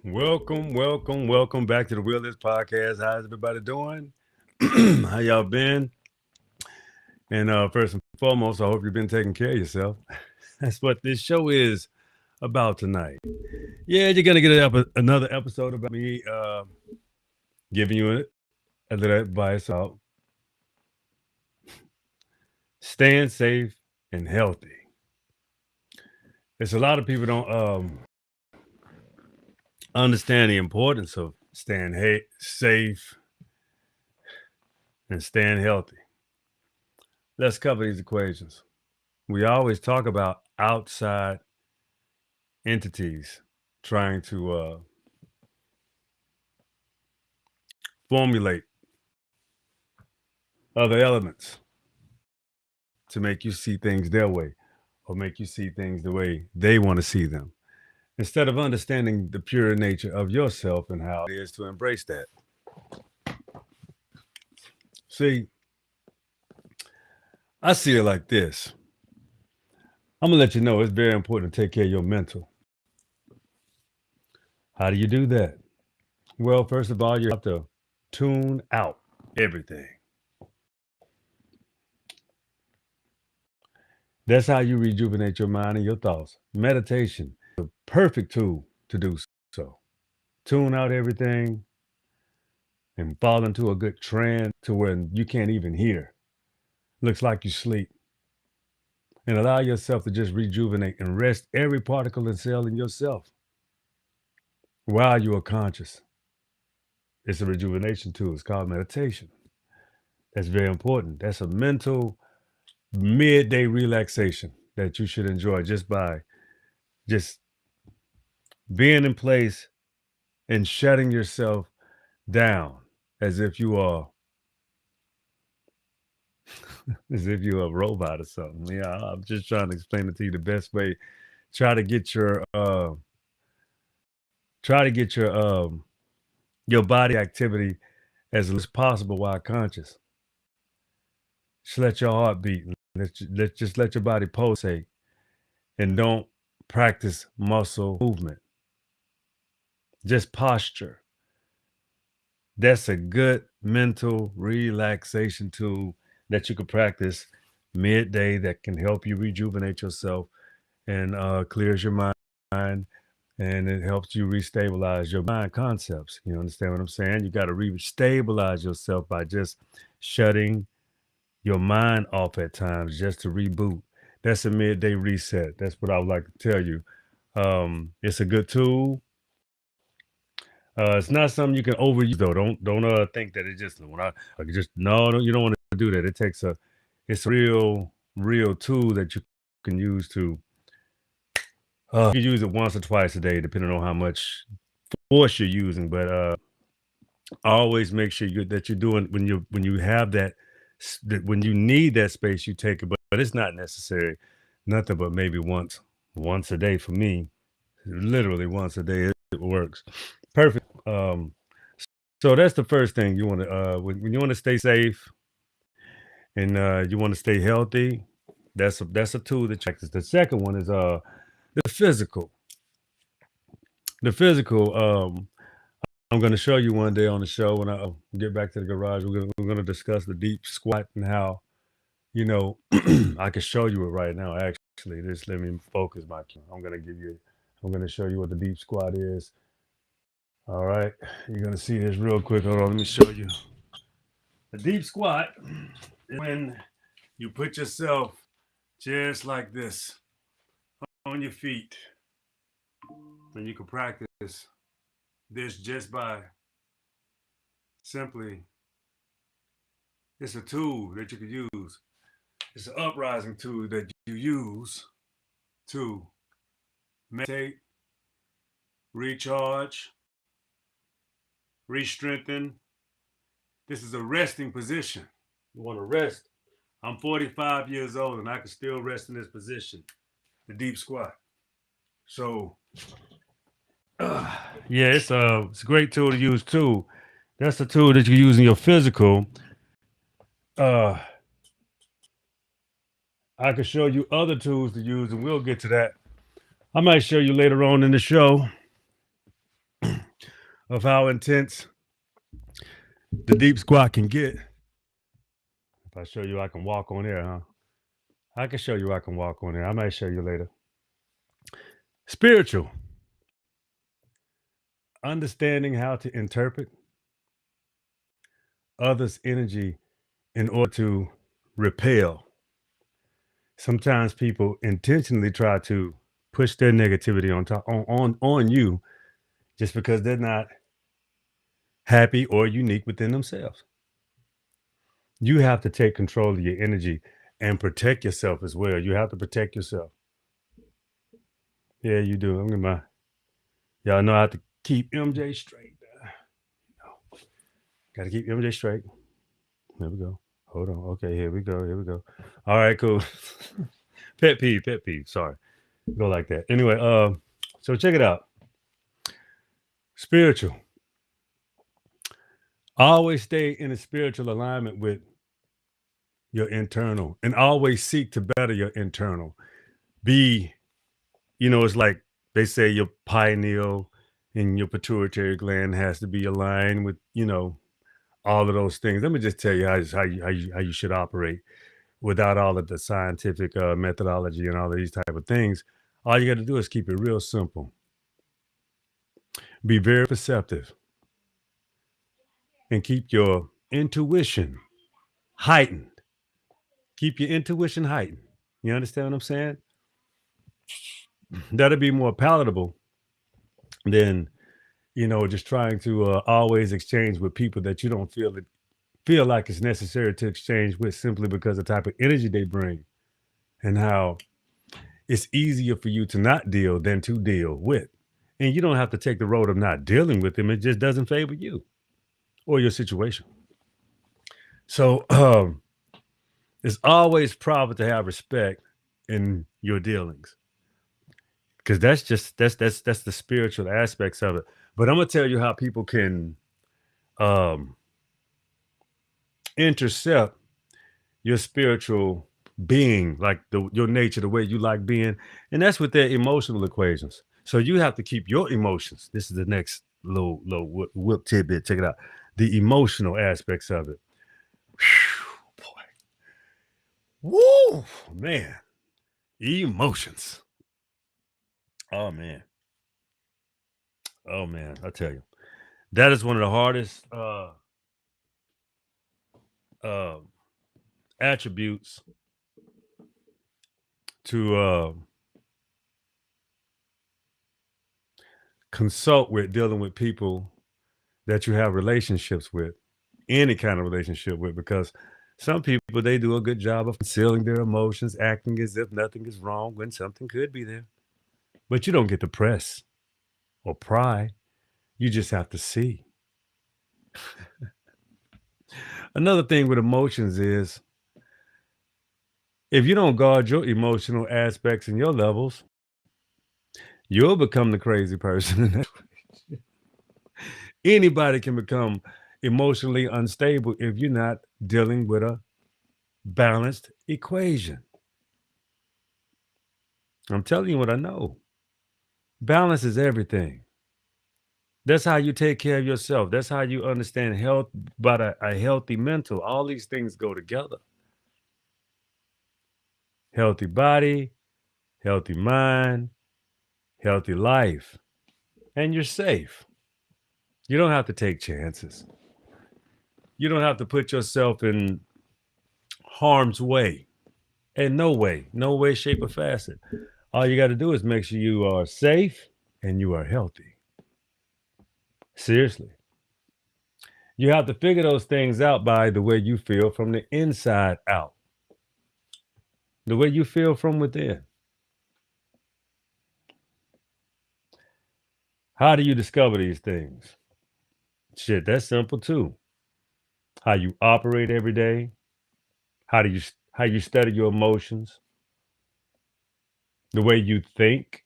Welcome back to the Wheelers Podcast. How's everybody doing? How y'all been? And first and foremost, I hope you've been taking care of yourself. That's what this show is about tonight. Yeah, you're gonna get another episode about me giving you a little advice about staying safe and healthy. It's a lot of people don't understand the importance of staying safe and staying healthy. Let's cover these equations. We always talk about outside entities trying to formulate other elements to make you see things their way or make you see things the way they want to see them instead of understanding the pure nature of yourself and how it is to embrace that. See, I see it like this. I'm going to let you know it's very important to take care of your mental. How do you do that? Well, first of all, you have to tune out everything. That's how you rejuvenate your mind and your thoughts. Meditation is a perfect tool to do so. Tune out everything and fall into a good trance to where you can't even hear. Looks like you sleep. And allow yourself to just rejuvenate and rest every particle and cell in yourself while you are conscious. It's a rejuvenation tool. It's called meditation. That's very important. That's a mental midday relaxation that you should enjoy just by just being in place and shutting yourself down as if you are as if you're a robot or something. Yeah, I'm just trying to explain it to you the best way. Try to get your try to get your body activity as little as possible while conscious. Just let your heart beat. Just let your body pulsate and don't practice muscle movement. Just posture. That's a good mental relaxation tool that you can practice midday that can help you rejuvenate yourself and clears your mind and it helps you restabilize your mind concepts. You understand what I'm saying? You got to restabilize yourself by just shutting your mind off at times just to reboot. That's a midday reset. That's what I would like to tell you. It's a good tool. It's not something you can overuse though. Don't think that it just when I could just no, you don't want to do that. It's a real tool that you can use to you can use it once or twice a day depending on how much force you're using. But always make sure that you're doing when you have that when you need that space you take it. But it's not necessary. Nothing but maybe once a day for me. Literally once a day it works perfect. So that's the first thing you want to when you want to stay safe and you want to stay healthy. That's a tool that you practice. The second one is the physical. The physical. I'm going to show you one day on the show when I get back to the garage. We're gonna discuss the deep squat and how you know I can show you it right now. Actually, just let me focus my camera. I'm gonna show you what the deep squat is. All right, you're gonna see this real quick. Hold on, let me show you. The deep squat is when you put yourself just like this on your feet. And you can practice this just by simply, it's a tool that you can use. It's an uprising tool that you use to meditate, recharge, re-strengthen. This is a resting position. You want to rest. I'm 45 years old and I can still rest in this position, the deep squat. So, yeah, it's a great tool to use too. That's a tool that you use in your physical. Uh, I can show you other tools to use, and we'll get to that. I might show you later on in the show of how intense the deep squat can get. If I show you I can walk on air, huh? I can show you I can walk on air. I might show you later. Spiritual, understanding how to interpret others' energy in order to repel. Sometimes people intentionally try to push their negativity on you just because they're not happy or unique within themselves. You have to take control of your energy and protect yourself as well. You have to protect yourself. Yeah, you do. I'm gonna y'all know I have to keep MJ straight. Got to keep MJ straight. There we go. Hold on. Okay, here we go. Here we go. All right, cool. Pet peeve, pet peeve. Sorry. Go like that. Anyway, so check it out. Spiritual. Always stay in a spiritual alignment with your internal and always seek to better your internal. Be, it's like they say your pineal and your pituitary gland has to be aligned with, all of those things. Let me just tell you how you should operate without all of the scientific methodology and all of these type of things. All you got to do is keep it real simple. Be very perceptive and keep your intuition heightened. Keep your intuition heightened. You understand what I'm saying? That'll be more palatable than just trying to always exchange with people that you don't feel like it's necessary to exchange with simply because of the type of energy they bring and how it's easier for you to not deal than to deal with. And you don't have to take the road of not dealing with them. It just doesn't favor you or your situation. So it's always proper to have respect in your dealings because that's the spiritual aspects of it. But I'm gonna tell you how people can um, intercept your spiritual being, like your nature, the way you like being, and that's with their emotional equations. So you have to keep your emotions. This is the next little whip tidbit. Check it out. The emotional aspects of it. Whew, boy. Woo, man. Emotions. Oh man. Oh man. I tell you, that is one of the hardest uh, attributes to consult with dealing with people that you have relationships with, any kind of relationship with, because some people they do a good job of concealing their emotions, acting as if nothing is wrong when something could be there. But you don't get to press or pry. You just have to see. Another thing with emotions is if you don't guard your emotional aspects and your levels, you'll become the crazy person. Anybody can become emotionally unstable if you're not dealing with a balanced equation. I'm telling you what I know. Balance is everything. That's how you take care of yourself. That's how you understand health, but a healthy mental. All these things go together. Healthy body, healthy mind, healthy life. And you're safe. You don't have to take chances. You don't have to put yourself in harm's way. In no way, shape, or facet. All you got to do is make sure you are safe and you are healthy. Seriously. You have to figure those things out by the way you feel from the inside out, the way you feel from within. How do you discover these things? Shit, that's simple too. How you operate every day, how you study your emotions, the way you think,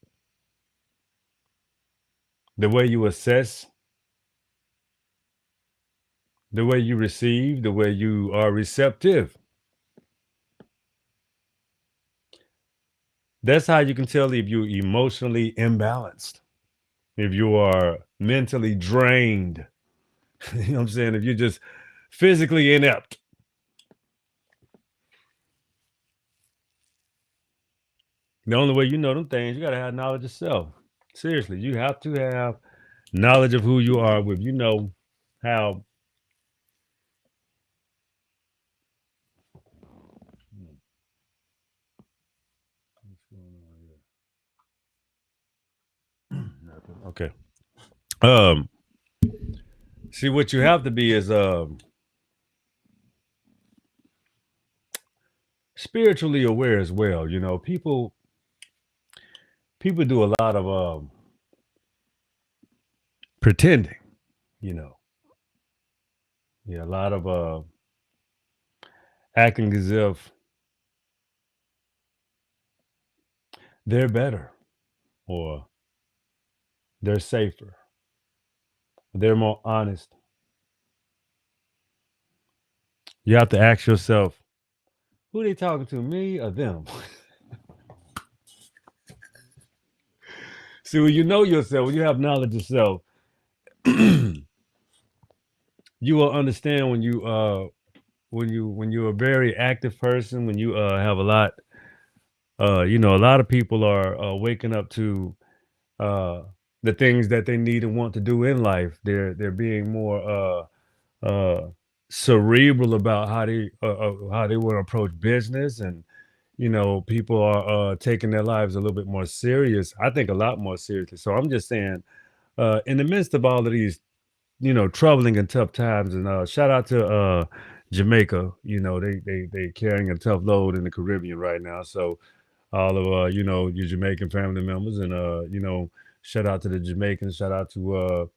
the way you assess, the way you receive, the way you are receptive. That's how you can tell if you're emotionally imbalanced. if you are mentally drained, you know what I'm saying? If you're just physically inept, the only way you know them things, you gotta have knowledge of self. Seriously, you have to have knowledge of who you are with. You know how. What's going on here? Nothing. Okay. Um. See, what you have to be is spiritually aware as well. You know, people do a lot of pretending. You know, yeah, a lot of acting as if they're better or they're safer, they're more honest. You have to ask yourself, who they talking to, me or them? See, when you know yourself, when you have knowledge of self, you will understand when you're a very active person, when you have a lot, you know, a lot of people are waking up to uh, the things that they need and want to do in life. They're being more cerebral about how they want to approach business, and you know, people are taking their lives a little bit more serious. I think a lot more seriously. So I'm just saying, in the midst of all of these, you know, troubling and tough times, and shout out to Jamaica. You know, they carrying a tough load in the Caribbean right now. So all of you know, your Jamaican family members, and you know, shout out to the Jamaicans, shout out to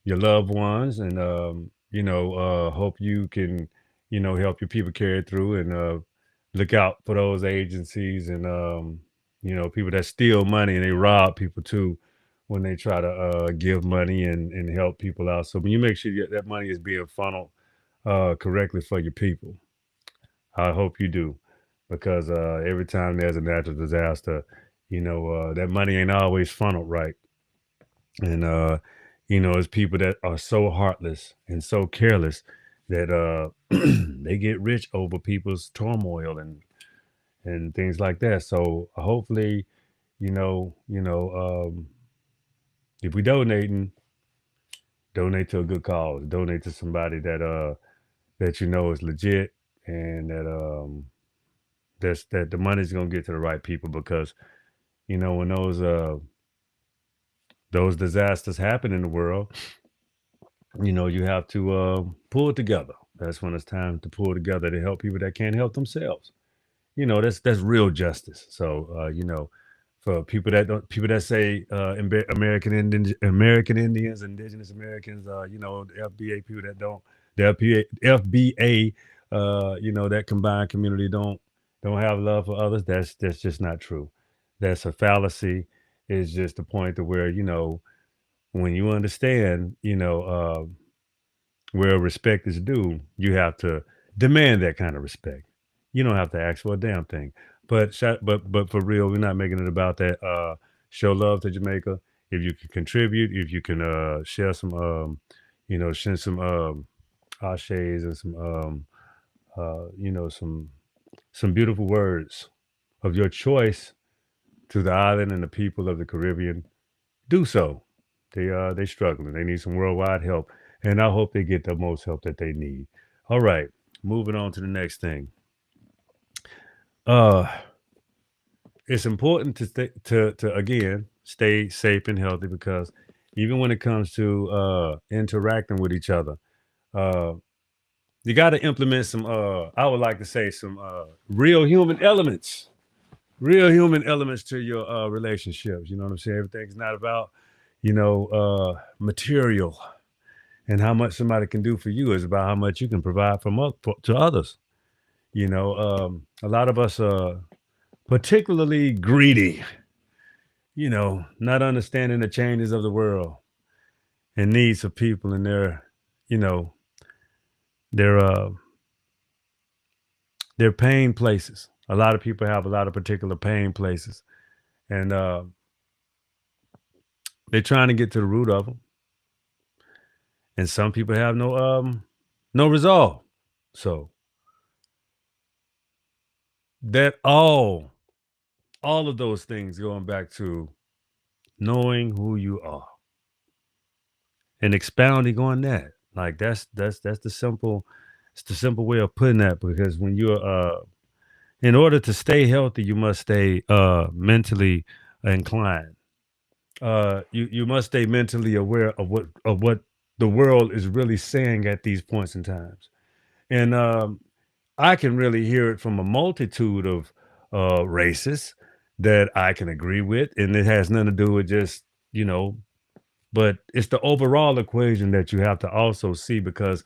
your loved ones, and you know, hope you can, you know, help your people carry through, and look out for those agencies, and you know, people that steal money and they rob people too when they try to give money and help people out. So when you make sure that money is being funneled correctly for your people, I hope you do, because every time there's a natural disaster, you know, that money ain't always funneled right. And, you know, it's people that are so heartless and so careless that they get rich over people's turmoil and things like that. So hopefully, if we donating, donate to a good cause, donate to somebody that you know is legit, and that the money's gonna get to the right people, because you know when those disasters happen in the world, you know you have to pull together. That's when it's time to pull together to help people that can't help themselves. You know, that's real justice. So you know, for people that say American Indians, Indigenous Americans, you know, the FBA people that don't, the FBA, you know, that combined community don't have love for others. That's just not true. That's a fallacy. It's just the point to where, you know, when you understand, you know, where respect is due, you have to demand that kind of respect. You don't have to ask for a damn thing. But for real, we're not making it about that. Show love to Jamaica. If you can contribute, if you can share some, you know, send some ashes and some, you know, some beautiful words of your choice to the island and the people of the Caribbean, do so. They struggling. They need some worldwide help, and I hope they get the most help that they need. All right, moving on to the next thing. Uh, it's important to to again stay safe and healthy, because even when it comes to interacting with each other, uh, you got to implement some. I would like to say some real human elements to your relationships. You know what I'm saying? Everything's not about, you know, material and how much somebody can do for you. Is about how much you can provide to others. You know, a lot of us are particularly greedy. You know, not understanding the changes of the world and needs of people and you know, their their pain places. A lot of people have a lot of particular pain places, and They're trying to get to the root of them, and some people have no resolve. So that all of those things going back to knowing who you are and expounding on that. Like that's the simple it's the simple way of putting that because when you're in order to stay healthy, you must stay mentally inclined. You must stay mentally aware of what the world is really saying at these points in times. And I can really hear it from a multitude of races that I can agree with, and it has nothing to do with just you know but it's the overall equation that you have to also see because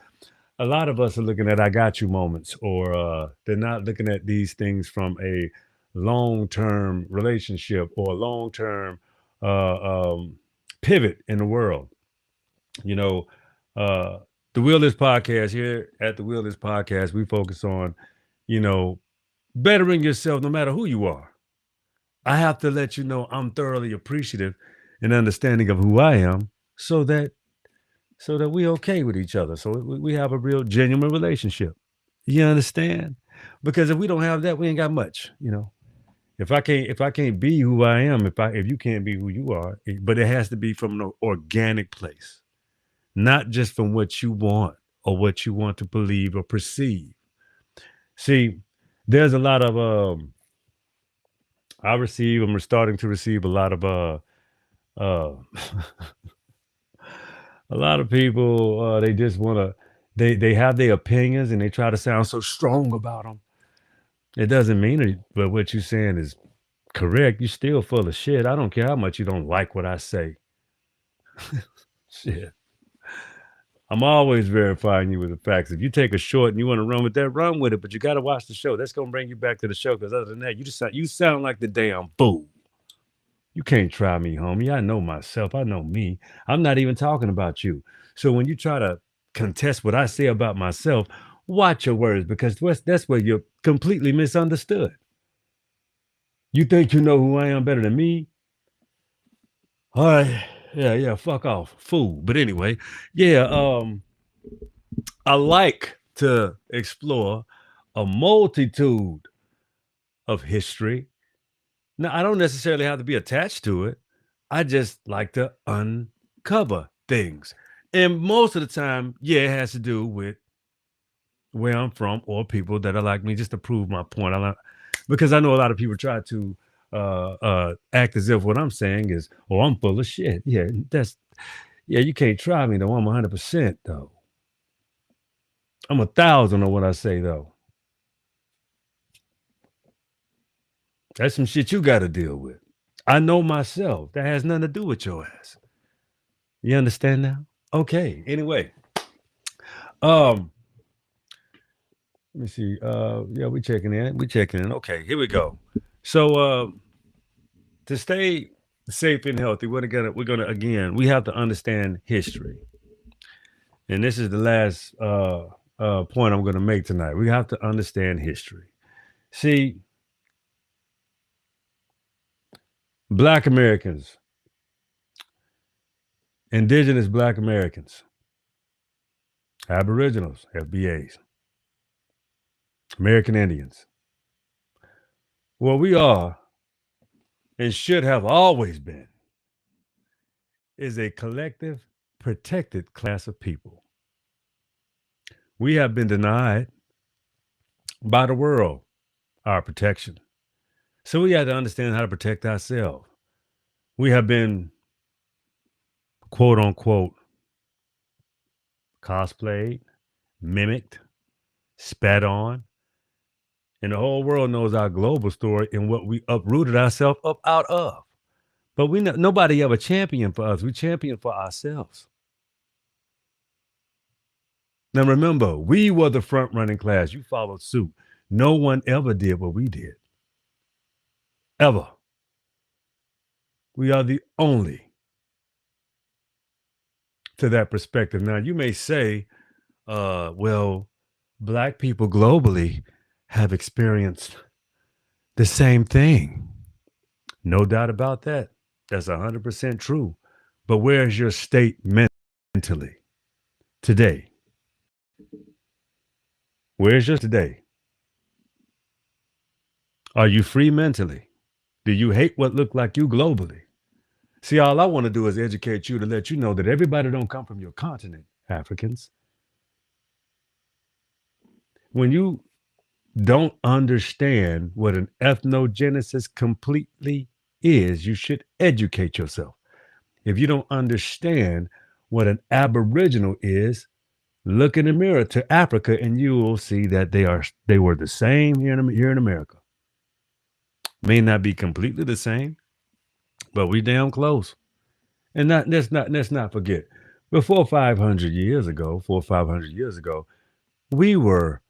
a lot of us are looking at I got you moments, or they're not looking at these things from a long term relationship or long term pivot in the world. You know, uh, the Wheelers podcast here at the Wheelers podcast, we focus on, you know, bettering yourself no matter who you are. I have to let you know I'm thoroughly appreciative and understanding of who I am so that we okay with each other. So we have a real genuine relationship. You understand? Because if we don't have that, we ain't got much, you know. If I can't be who I am, if you can't be who you are, but it has to be from an organic place, not just from what you want or what you want to believe or perceive. See, there's a lot of I'm starting to receive a lot of uh a lot of people they just want to they have their opinions and they try to sound so strong about them. It doesn't mean it, but what you're saying is correct. You're still full of shit. I don't care how much you don't like what I say. Shit. I'm always verifying you with the facts. If you take a short and you want to run with that, run with it. But you got to watch the show. That's gonna bring you back to the show. Because other than that, you sound like the damn fool. You can't try me, homie. I know myself. I know me. I'm not even talking about you. So when you try to contest what I say about myself, watch your words because that's where you're completely misunderstood. You think you know who I am better than me? All right. Yeah, yeah, fuck off, fool. But anyway, yeah, I like to explore a multitude of history. Now, I don't necessarily have to be attached to it. I just like to uncover things. And most of the time, yeah, it has to do with where I'm from or people that are like me, just to prove my point. Because I know a lot of people try to act as if what I'm saying is, oh, I'm full of shit. Yeah, you can't try me though. I'm 100% though. I'm 1,000 on what I say though. That's some shit you got to deal with. I know myself. That has nothing to do with your ass. You understand now? Okay. Anyway, um, let me see. Yeah, we checking in. We checking in. Okay, here we go. So, to stay safe and healthy, we're gonna again. We have to understand history, and this is the last point I'm gonna make tonight. We have to understand history. See, Black Americans, Indigenous Black Americans, Aboriginals, FBAs, American Indians. What we are and should have always been is a collective, protected class of people. We have been denied by the world our protection. So we have to understand how to protect ourselves. We have been, quote unquote, cosplayed, mimicked, spat on, and the whole world knows our global story and what we uprooted ourselves up out of. But nobody ever championed for us. We championed for ourselves. Now remember, we were the front running class. You followed suit. No one ever did what we did. Ever. We are the only to that perspective. Now you may say, well, Black people globally have experienced the same thing. No doubt about that. That's 100% true. But where's your state mentally today? Where's your today? Are you free mentally? Do you hate what look like you globally? See, all I want to do is educate you to let you know that everybody don't come from your continent, Africans. When you don't understand what an ethnogenesis completely is, you should educate yourself. If you don't understand what an aboriginal is, look in the mirror to Africa and you will see that they were the same here in America. May not be completely the same, but we damn close. And let's not forget, before 500 years ago, 500 years ago, we were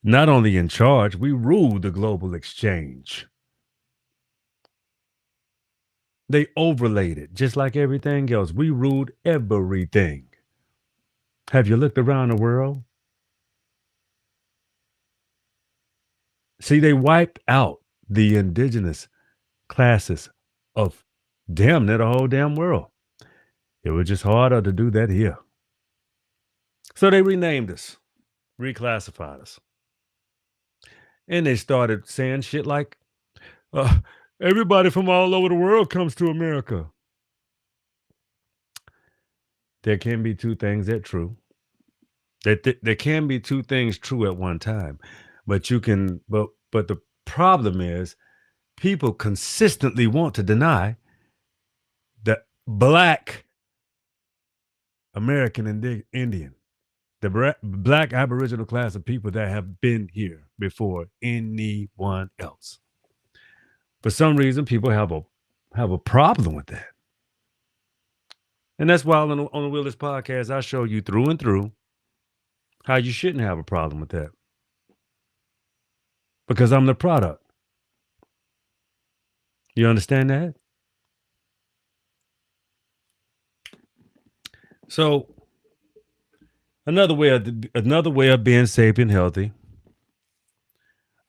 not only in charge, we ruled the global exchange. They overlaid it just like everything else. We ruled everything. Have you looked around the world? See, they wiped out the indigenous classes of damn near the whole damn world. It was just harder to do that here. So they renamed us, reclassified us. And they started saying shit like, uh, everybody from all over the world comes to America. There can be two things that true. There can be two things true at one time. But the problem is people consistently want to deny the Black American Indian, the Black Aboriginal class of people that have been here before anyone else. For some reason, people have a problem with that. And that's why on the Willis podcast, I show you through and through how you shouldn't have a problem with that. Because I'm the product. You understand that? So another way of being safe and healthy,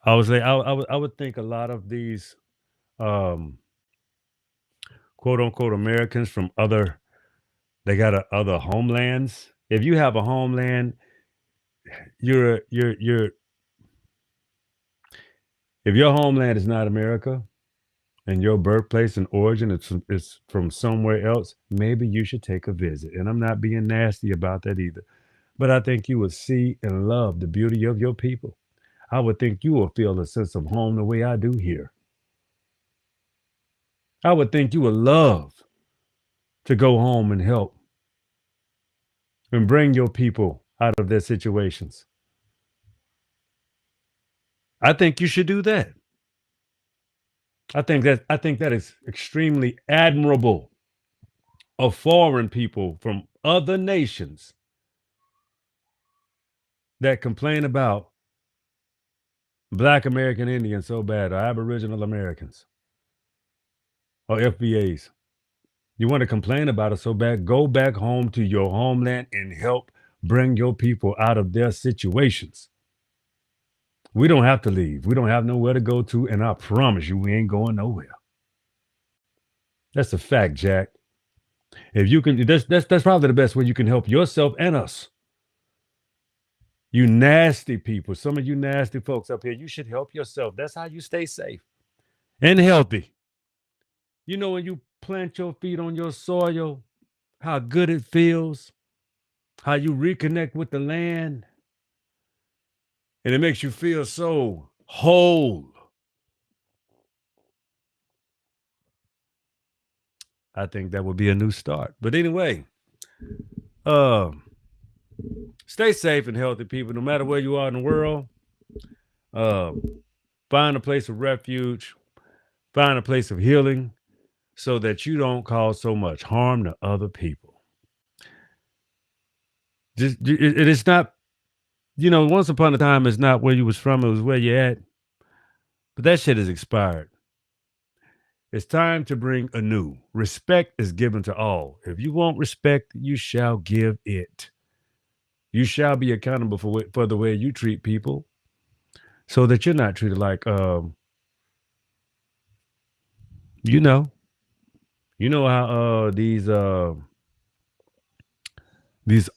I would think a lot of these quote unquote Americans from they got other homelands. If you have a homeland, you're if your homeland is not America and your birthplace and origin is from somewhere else, maybe you should take a visit. And I'm not being nasty about that either. But I think you would see and love the beauty of your people. I would think you will feel a sense of home the way I do here. I would think you would love to go home and help and bring your people out of their situations. I think you should do that. I think that is extremely admirable of foreign people from other nations that complain about Black American Indians so bad, or Aboriginal Americans, or FBAs. You want to complain about it so bad, go back home to your homeland and help bring your people out of their situations. We don't have to leave. We don't have nowhere to go to, and I promise you, we ain't going nowhere. That's a fact, Jack. If you can, that's probably the best way you can help yourself and us. You nasty people, some of you nasty folks up here, you should help yourself. That's how you stay safe and healthy. You know, when you plant your feet on your soil, how good it feels, how you reconnect with the land, and it makes you feel so whole. I think that would be a new start. But anyway, stay safe and healthy, people, no matter where you are in the world. Find a place of refuge, find a place of healing so that you don't cause so much harm to other people. It's not, once upon a time, it's not where you was from, it was where you at. But that shit is expired. It's time to bring anew. Respect is given to all. If you want respect, you shall give it. You shall be accountable for the way you treat people so that you're not treated like, You know how these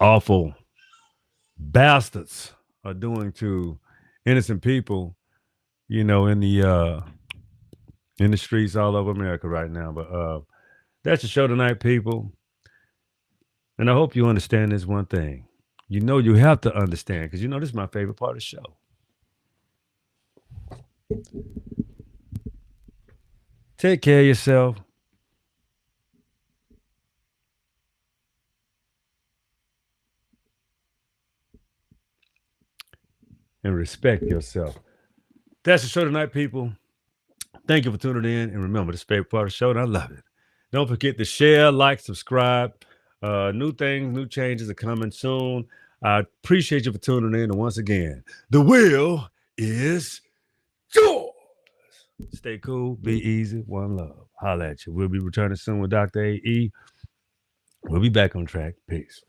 awful bastards are doing to innocent people, in the streets all over America right now. But that's the show tonight, people. And I hope you understand this one thing. You have to understand because this is my favorite part of the show. Take care of yourself. And respect yourself. That's the show tonight, people. Thank you for tuning in. And remember, this favorite part of the show, and I love it. Don't forget to share, like, subscribe. New things, new changes are coming soon. I appreciate you for tuning in. And once again, the wheel is yours. Stay cool, be easy, one love. Holla at you. We'll be returning soon with Dr. A.E. We'll be back on track. Peace.